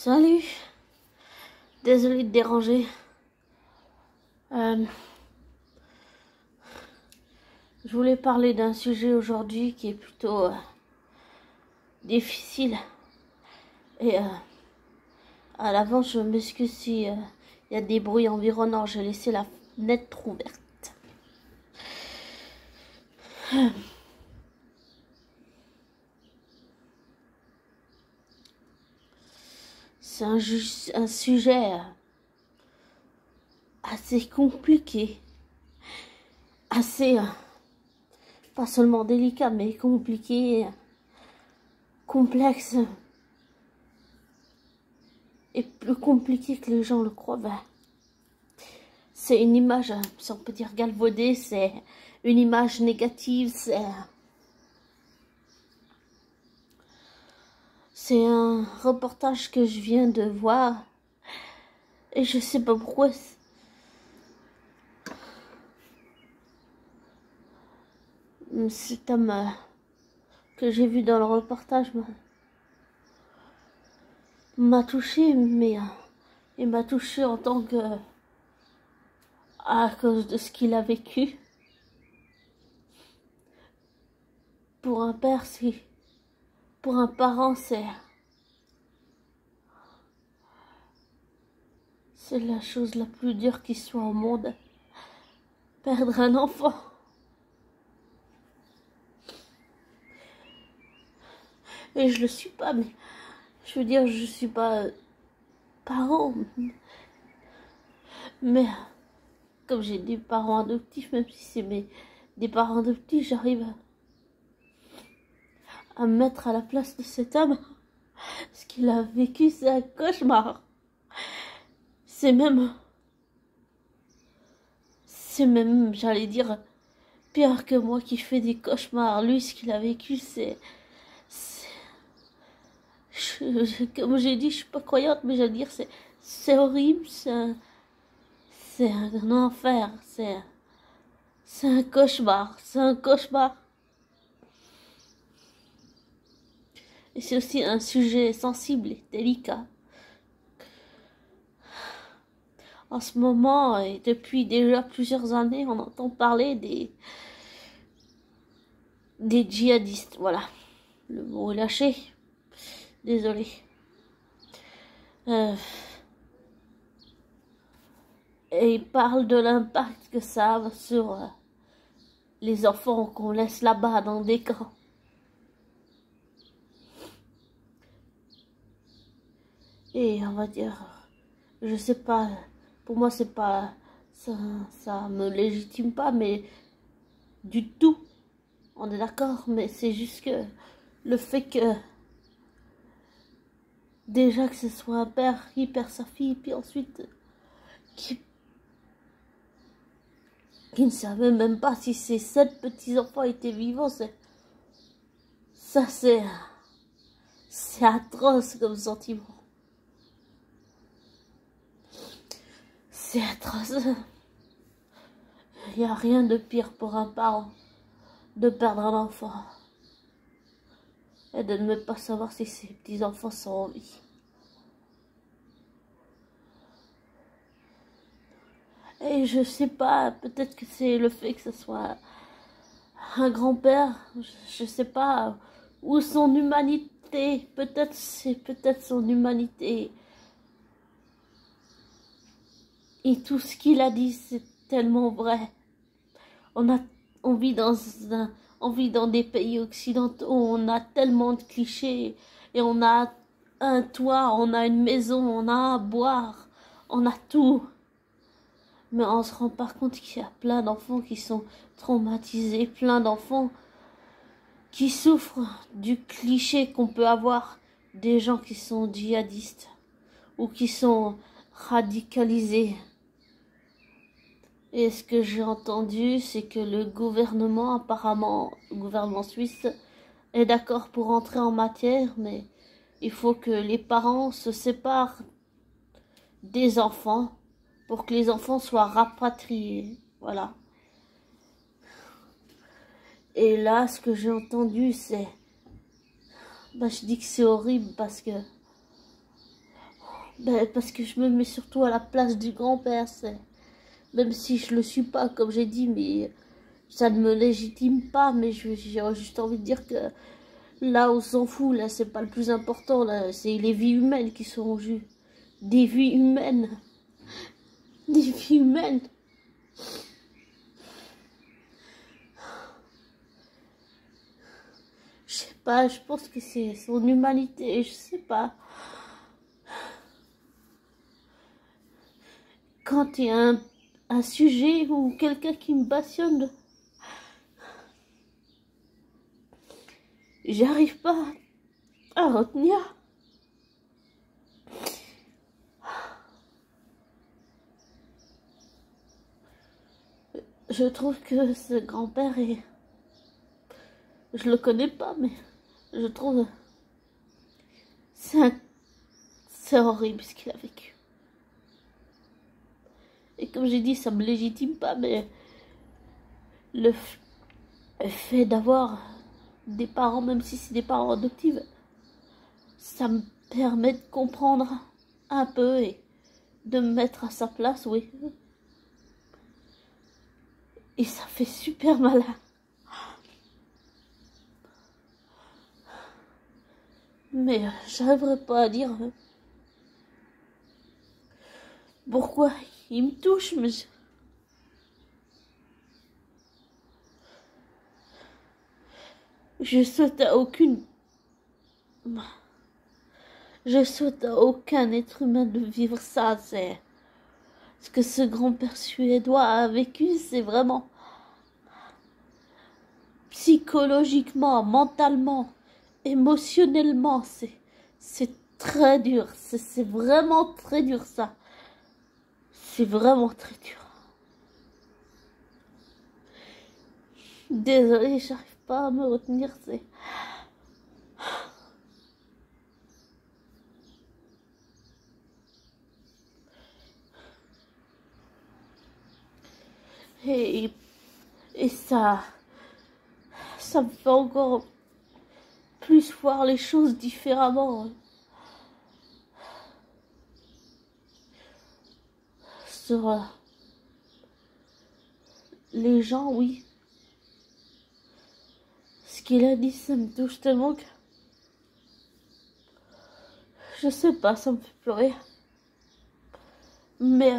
Salut, désolé de déranger. Je voulais parler d'un sujet aujourd'hui qui est plutôt difficile. Et à l'avance, je m'excuse si y a des bruits environnants. J'ai laissé la fenêtre ouverte. C'est un sujet assez compliqué, assez pas seulement délicat, mais compliqué, complexe, et plus compliqué que les gens le croient. C'est une image, si on peut dire galvaudée, c'est une image négative, c'est un reportage que je viens de voir et je sais pas pourquoi. Cet homme que j'ai vu dans le reportage m'a touché, mais il m'a touché en tant que à cause de ce qu'il a vécu. Pour un père, pour un parent, c'est la chose la plus dure qui soit au monde. Perdre un enfant. Et je le suis pas, mais je veux dire, je suis pas parent. Mais comme j'ai des parents adoptifs, même si c'est des parents adoptifs, j'arrive à me mettre à la place de cet homme. Ce qu'il a vécu, c'est un cauchemar. C'est même, j'allais dire, pire que moi qui fais des cauchemars. Lui, ce qu'il a vécu, comme j'ai dit, je suis pas croyante, mais j'allais dire, c'est horrible, c'est un enfer, c'est un cauchemar, c'est un cauchemar. Et c'est aussi un sujet sensible et délicat. En ce moment, et depuis déjà plusieurs années, on entend parler des djihadistes. Voilà, le mot est lâché. Désolé. Et il parle de l'impact que ça a sur les enfants qu'on laisse là-bas dans des camps. Et on va dire, je sais pas, pour moi c'est pas, ça me légitime pas, mais du tout, on est d'accord, mais c'est juste que le fait que, déjà que ce soit un père qui perd sa fille, puis ensuite, qui ne savait même pas si ses 7 petits-enfants étaient vivants, c'est atroce comme sentiment. C'est atroce. Il n'y a rien de pire pour un parent de perdre un enfant et de ne même pas savoir si ses petits-enfants sont en vie. Et je sais pas, peut-être que c'est le fait que ce soit un grand-père, je sais pas, ou son humanité, peut-être son humanité. Et tout ce qu'il a dit, c'est tellement vrai. On vit dans des pays occidentaux, on a tellement de clichés, et on a un toit, on a une maison, on a à boire, on a tout. Mais on se rend pas compte qu'il y a plein d'enfants qui sont traumatisés, plein d'enfants qui souffrent du cliché qu'on peut avoir des gens qui sont djihadistes ou qui sont radicalisés. Et ce que j'ai entendu, c'est que le gouvernement, apparemment, le gouvernement suisse, est d'accord pour entrer en matière, mais il faut que les parents se séparent des enfants pour que les enfants soient rapatriés. Voilà. Et là, ce que j'ai entendu, c'est... je dis que c'est horrible parce que Ben, parce que je me mets surtout à la place du grand-père, même si je le suis pas, comme j'ai dit, mais ça ne me légitime pas, mais j'ai juste envie de dire que là, on s'en fout, là, c'est pas le plus important, là, c'est les vies humaines qui sont en jeu. Des vies humaines. Des vies humaines. Je sais pas, je pense que c'est son humanité, je sais pas. Quand il y a un sujet ou quelqu'un qui me passionne, j'arrive pas à retenir. Je trouve que ce grand-père est... Je le connais pas, mais je trouve... C'est horrible ce qu'il a vécu. Et comme j'ai dit, ça me légitime pas, mais le fait d'avoir des parents, même si c'est des parents adoptifs, ça me permet de comprendre un peu et de me mettre à sa place, oui. Et ça fait super mal. Mais j'arriverai pas à dire pourquoi il me touche, mais je souhaite à aucune... Je souhaite à aucun être humain de vivre ça, c'est... Ce que ce grand-père suédois a vécu, c'est vraiment... Psychologiquement, mentalement, émotionnellement, c'est très dur. C'est vraiment très dur, ça. C'est vraiment très dur. Désolée, j'arrive pas à me retenir, c'est... Et, et ça me fait encore plus voir les choses différemment. Sur les gens, oui. Ce qu'il a dit, ça me touche tellement que... Je sais pas, ça me fait pleurer. Mais...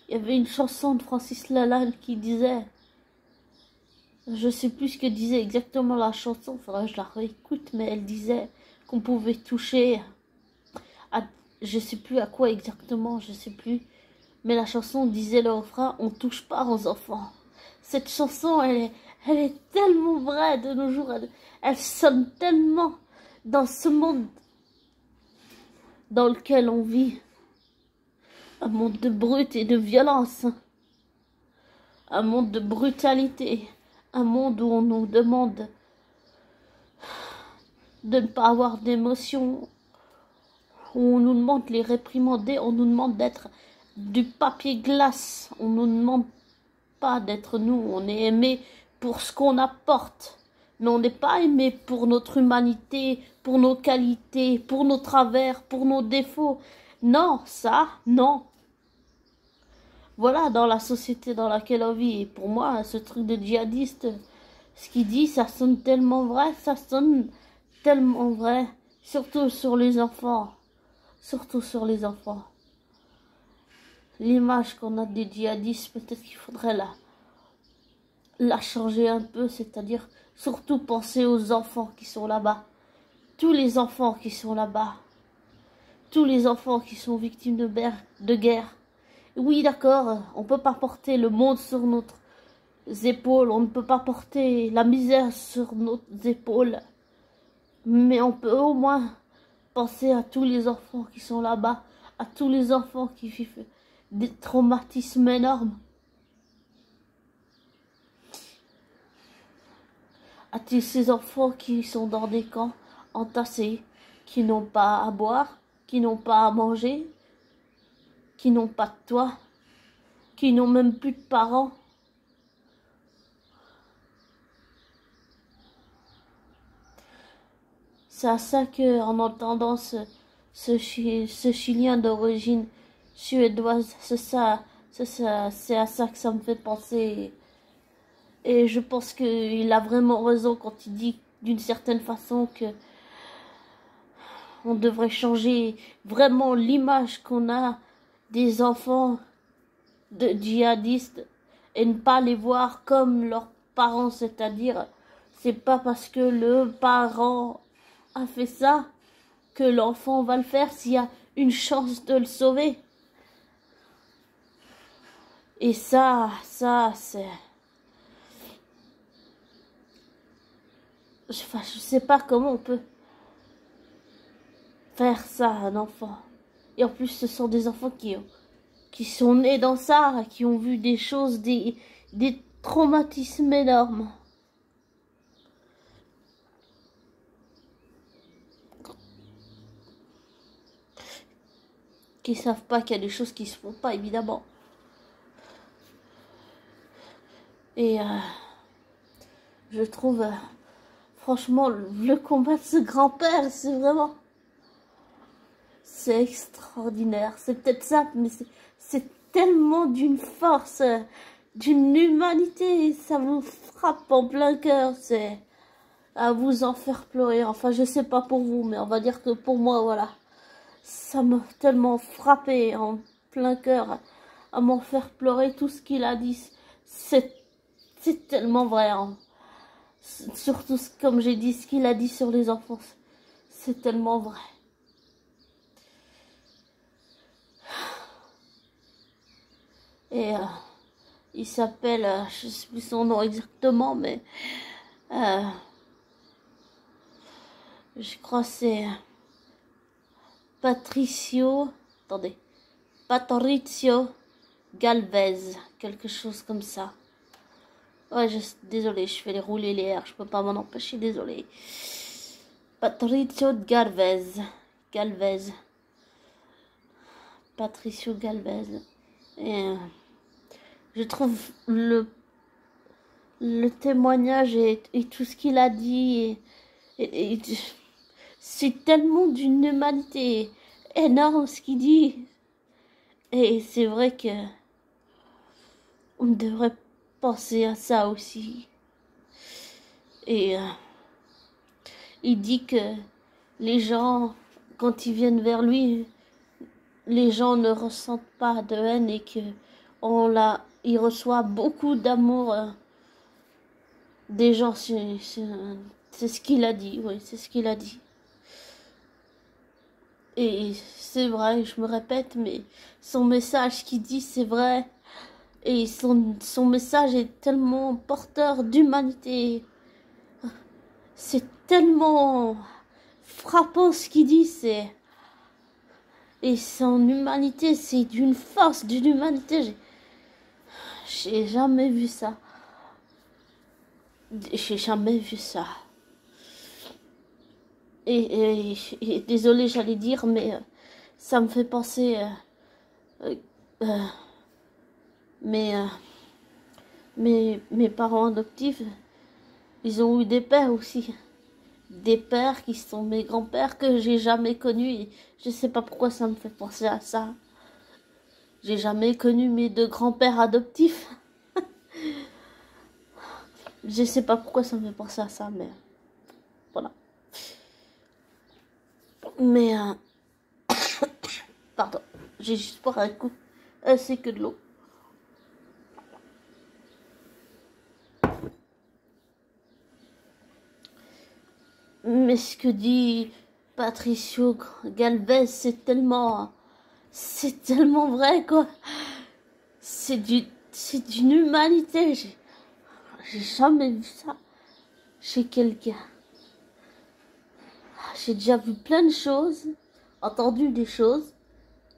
il y avait une chanson de Francis Lalanne qui disait... Je sais plus ce que disait exactement la chanson, faudrait que je la réécoute, mais elle disait qu'on pouvait toucher à... Je sais plus à quoi exactement, je sais plus. Mais la chanson disait le refrain, on touche pas aux enfants. Cette chanson, elle est tellement vraie de nos jours. Elle sonne tellement dans ce monde dans lequel on vit. Un monde de brute et de violence. Un monde de brutalité. Un monde où on nous demande de ne pas avoir d'émotions. Où on nous demande de les réprimander. On nous demande d'être du papier glace. On nous demande pas d'être nous. On est aimé pour ce qu'on apporte. Mais on n'est pas aimé pour notre humanité, pour nos qualités, pour nos travers, pour nos défauts. Non, ça, non. Voilà, dans la société dans laquelle on vit. Et pour moi, ce truc de djihadiste, ce qu'il dit, ça sonne tellement vrai, ça sonne tellement vrai. Surtout sur les enfants. Surtout sur les enfants. L'image qu'on a des djihadistes, peut-être qu'il faudrait la changer un peu, c'est-à-dire surtout penser aux enfants qui sont là-bas. Tous les enfants qui sont là-bas. Tous les enfants qui sont victimes de guerre. Oui, d'accord, on ne peut pas porter le monde sur nos épaules, on ne peut pas porter la misère sur nos épaules. Mais on peut au moins penser à tous les enfants qui sont là-bas, à tous les enfants qui vivent des traumatismes énormes. À tous ces enfants qui sont dans des camps entassés, qui n'ont pas à boire, qui n'ont pas à manger, qui n'ont pas de toit, qui n'ont même plus de parents. C'est à ça que, en entendant ce Chilien d'origine suédoise. C'est à ça que ça me fait penser. Et je pense qu'il a vraiment raison quand il dit d'une certaine façon que on devrait changer vraiment l'image qu'on a des enfants de djihadistes et ne pas les voir comme leurs parents, c'est-à-dire c'est pas parce que le parent a fait ça que l'enfant va le faire s'il y a une chance de le sauver. Et ça c'est... Enfin, je sais pas comment on peut faire ça à un enfant. Et en plus, ce sont des enfants qui sont nés dans ça, qui ont vu des choses, des traumatismes énormes. Qui savent pas qu'il y a des choses qui se font pas, évidemment. Et je trouve, franchement, le combat de ce grand-père, c'est vraiment... C'est extraordinaire. C'est peut-être simple, mais c'est tellement d'une force, d'une humanité. Ça vous frappe en plein cœur. C'est à vous en faire pleurer. Enfin, je sais pas pour vous, mais on va dire que pour moi, voilà. Ça m'a tellement frappé en plein cœur, à m'en faire pleurer. Tout ce qu'il a dit, c'est tellement vrai. Hein. Surtout, comme j'ai dit, ce qu'il a dit sur les enfants, c'est tellement vrai. Et il s'appelle, je sais plus son nom exactement, mais je crois que c'est Patrizio Galvez, quelque chose comme ça. Ouais, désolé, je fais les rouler les airs, je peux pas m'en empêcher, désolé. Patrizio Galvez. Patricio Galvez. Et je trouve le témoignage et tout ce qu'il a dit, et c'est tellement d'une humanité énorme ce qu'il dit. Et c'est vrai que on devrait penser à ça aussi. Et il dit que les gens, quand ils viennent vers lui, les gens ne ressentent pas de haine et que il reçoit beaucoup d'amour des gens. C'est ce qu'il a dit, oui, c'est ce qu'il a dit. Et c'est vrai, je me répète, mais son message qu'il dit, c'est vrai. Et son message est tellement porteur d'humanité. C'est tellement frappant ce qu'il dit, c'est... Et son humanité, c'est d'une force, d'une humanité. J'ai jamais vu ça. J'ai jamais vu ça. Et désolé, j'allais dire, mais ça me fait penser... mes parents adoptifs, ils ont eu des pères aussi. Des pères qui sont mes grands-pères que j'ai jamais connus. Et je sais pas pourquoi ça me fait penser à ça. J'ai jamais connu mes deux grands-pères adoptifs. Je sais pas pourquoi ça me fait penser à ça, mais voilà. Mais pardon, j'ai juste boire un coup. C'est que de l'eau. Mais ce que dit Patricio Galvez, c'est tellement vrai, quoi. C'est d'une humanité. J'ai jamais vu ça chez quelqu'un. J'ai déjà vu plein de choses, entendu des choses,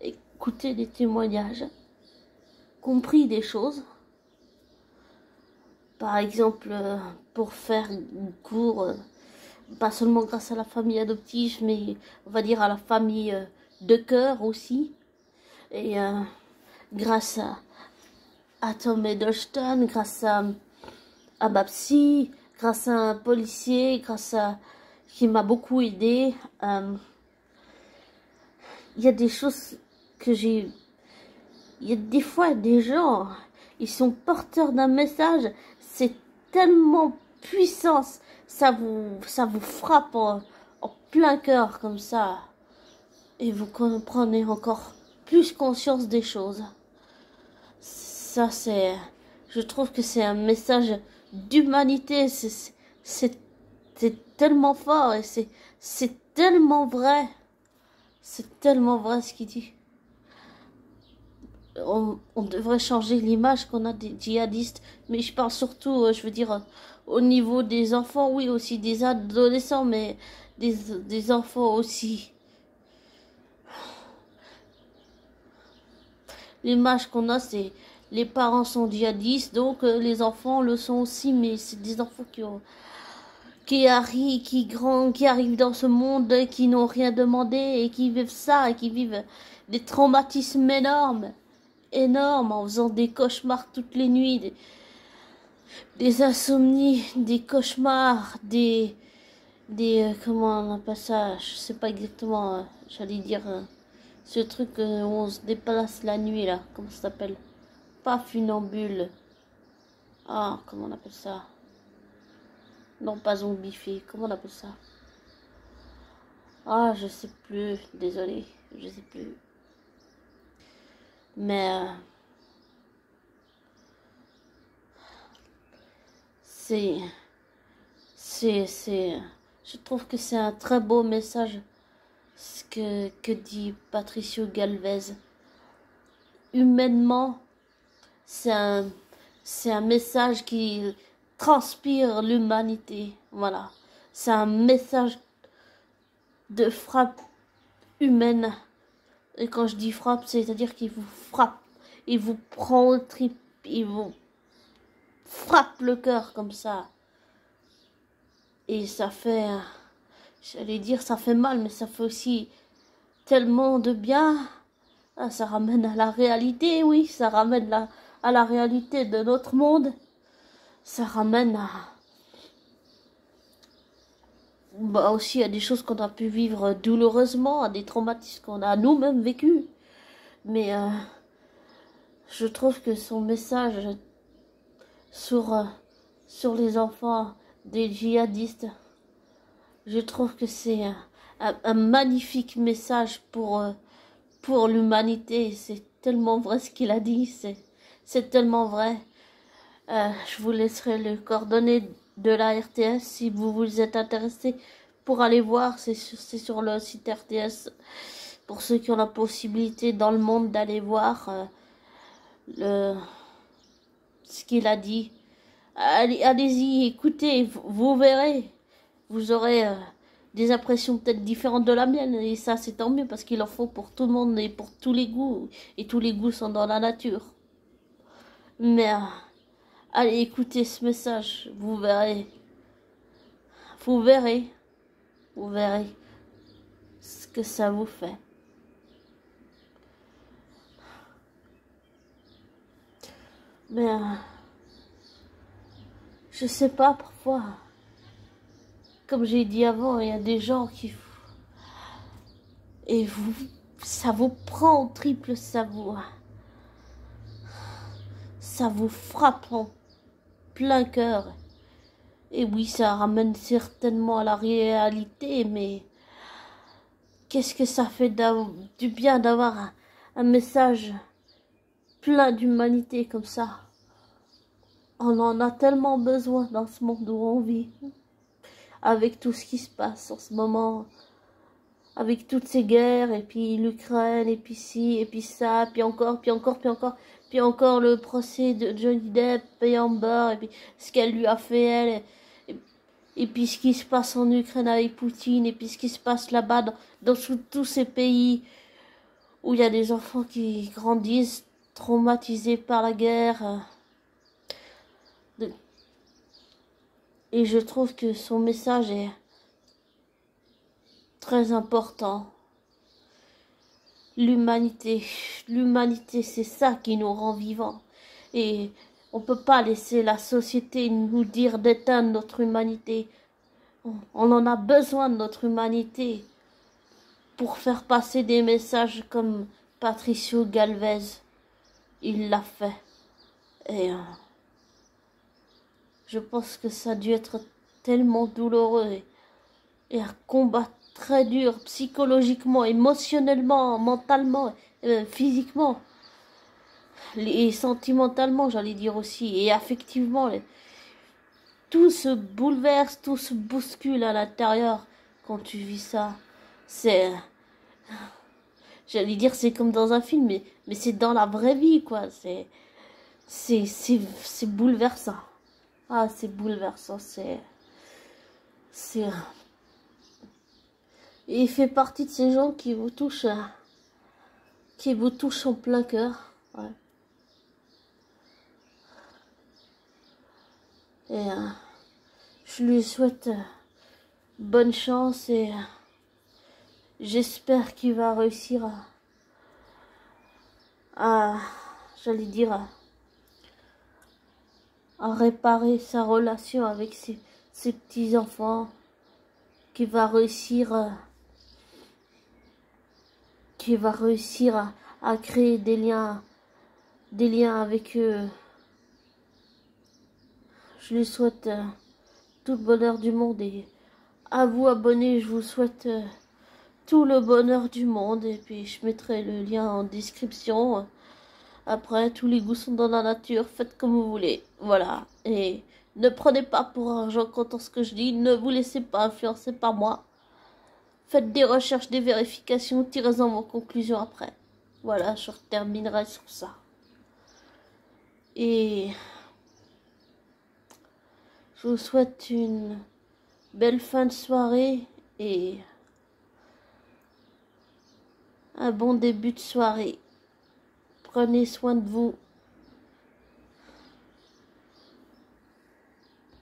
écouté des témoignages, compris des choses. Par exemple, pour faire cours, pas seulement grâce à la famille adoptive, mais on va dire à la famille de cœur aussi. Et grâce à Tom Hiddleston, grâce à Babsi, grâce à un policier, qui m'a beaucoup aidé. il y a des choses que j'ai... Il y a des fois des gens, ils sont porteurs d'un message, c'est tellement puissant, ça vous frappe en plein cœur comme ça. Et vous prenez encore plus conscience des choses. Ça, je trouve que c'est un message d'humanité. C'est tellement fort et c'est tellement vrai. C'est tellement vrai ce qu'il dit. On devrait changer l'image qu'on a des djihadistes. Mais je parle surtout, je veux dire, au niveau des enfants, oui, aussi des adolescents, mais des enfants aussi. L'image qu'on a, c'est les parents sont djihadistes, donc les enfants le sont aussi, mais c'est des enfants qui arrivent dans ce monde, qui n'ont rien demandé et qui vivent ça, et qui vivent des traumatismes énormes, en faisant des cauchemars toutes les nuits, des insomnies, des cauchemars, comment on appelle ça, je sais pas exactement, j'allais dire, ce truc où on se déplace la nuit là, comment ça s'appelle? Pas funambule. Ah, comment on appelle ça? Non, pas zombifié, comment on appelle ça? Ah, je sais plus, désolé, je sais plus. Mais je trouve que c'est un très beau message ce que dit Patricio Galvez. Humainement, c'est un message qui transpire l'humanité. Voilà. C'est un message de frappe humaine. Et quand je dis frappe, c'est-à-dire qu'il vous frappe. Il vous prend au trip. Il vous frappe le cœur comme ça. Et ça fait, j'allais dire ça fait mal, mais ça fait aussi tellement de bien. Ah, ça ramène à la réalité, oui, ça ramène à la réalité de notre monde. Ça ramène aussi à des choses qu'on a pu vivre douloureusement, à des traumatismes qu'on a nous-mêmes vécus. Mais je trouve que son message sur les enfants des djihadistes, je trouve que c'est un magnifique message pour l'humanité. C'est tellement vrai ce qu'il a dit, c'est tellement vrai. Je vous laisserai les coordonnées de la RTS si vous vous êtes intéressé pour aller voir. C'est sur le site RTS. Pour ceux qui ont la possibilité dans le monde d'aller voir ce qu'il a dit. Allez-y, écoutez, vous verrez. Vous aurez des impressions peut-être différentes de la mienne. Et ça, c'est tant mieux parce qu'il en faut pour tout le monde et pour tous les goûts. Et tous les goûts sont dans la nature. Mais allez écoutez ce message. Vous verrez. Vous verrez. Vous verrez ce que ça vous fait. Mais je sais pas, parfois, comme j'ai dit avant, il y a des gens qui... Et ça vous prend au triple, ça vous frappe en plein cœur. Et oui, ça ramène certainement à la réalité, mais qu'est-ce que ça fait du bien d'avoir un message plein d'humanité comme ça. On en a tellement besoin dans ce monde où on vit. Avec tout ce qui se passe en ce moment. Avec toutes ces guerres, et puis l'Ukraine, et puis ci, et puis ça, puis encore, puis encore, puis encore. Puis encore le procès de Johnny Depp et Amber, et puis ce qu'elle lui a fait elle. Et puis ce qui se passe en Ukraine avec Poutine, et puis ce qui se passe là-bas dans tous ces pays où il y a des enfants qui grandissent traumatisés par la guerre. Et je trouve que son message est très important. L'humanité, c'est ça qui nous rend vivants. Et on peut pas laisser la société nous dire d'éteindre notre humanité. On en a besoin de notre humanité pour faire passer des messages comme Patricio Galvez. Il l'a fait. Et je pense que ça a dû être tellement douloureux et un combat très dur psychologiquement, émotionnellement, mentalement, physiquement et sentimentalement, j'allais dire aussi, et affectivement. Tout se bouleverse, tout se bouscule à l'intérieur quand tu vis ça. C'est, j'allais dire, c'est comme dans un film, mais c'est dans la vraie vie, quoi. C'est bouleversant. Ah, c'est bouleversant, c'est, et il fait partie de ces gens qui vous touchent en plein cœur. Ouais. Et je lui souhaite bonne chance et j'espère qu'il va réussir j'allais dire, à réparer sa relation avec ses petits-enfants, qu'il va réussir à créer des liens avec eux. Je lui souhaite tout le bonheur du monde et à vous abonnés, je vous souhaite tout le bonheur du monde et puis je mettrai le lien en description. Après, tous les goûts sont dans la nature, faites comme vous voulez, voilà. Et ne prenez pas pour argent comptant ce que je dis, ne vous laissez pas influencer par moi. Faites des recherches, des vérifications, tirez-en vos conclusions après. Voilà, je terminerai sur ça. Et je vous souhaite une belle fin de soirée et un bon début de soirée. Prenez soin de vous.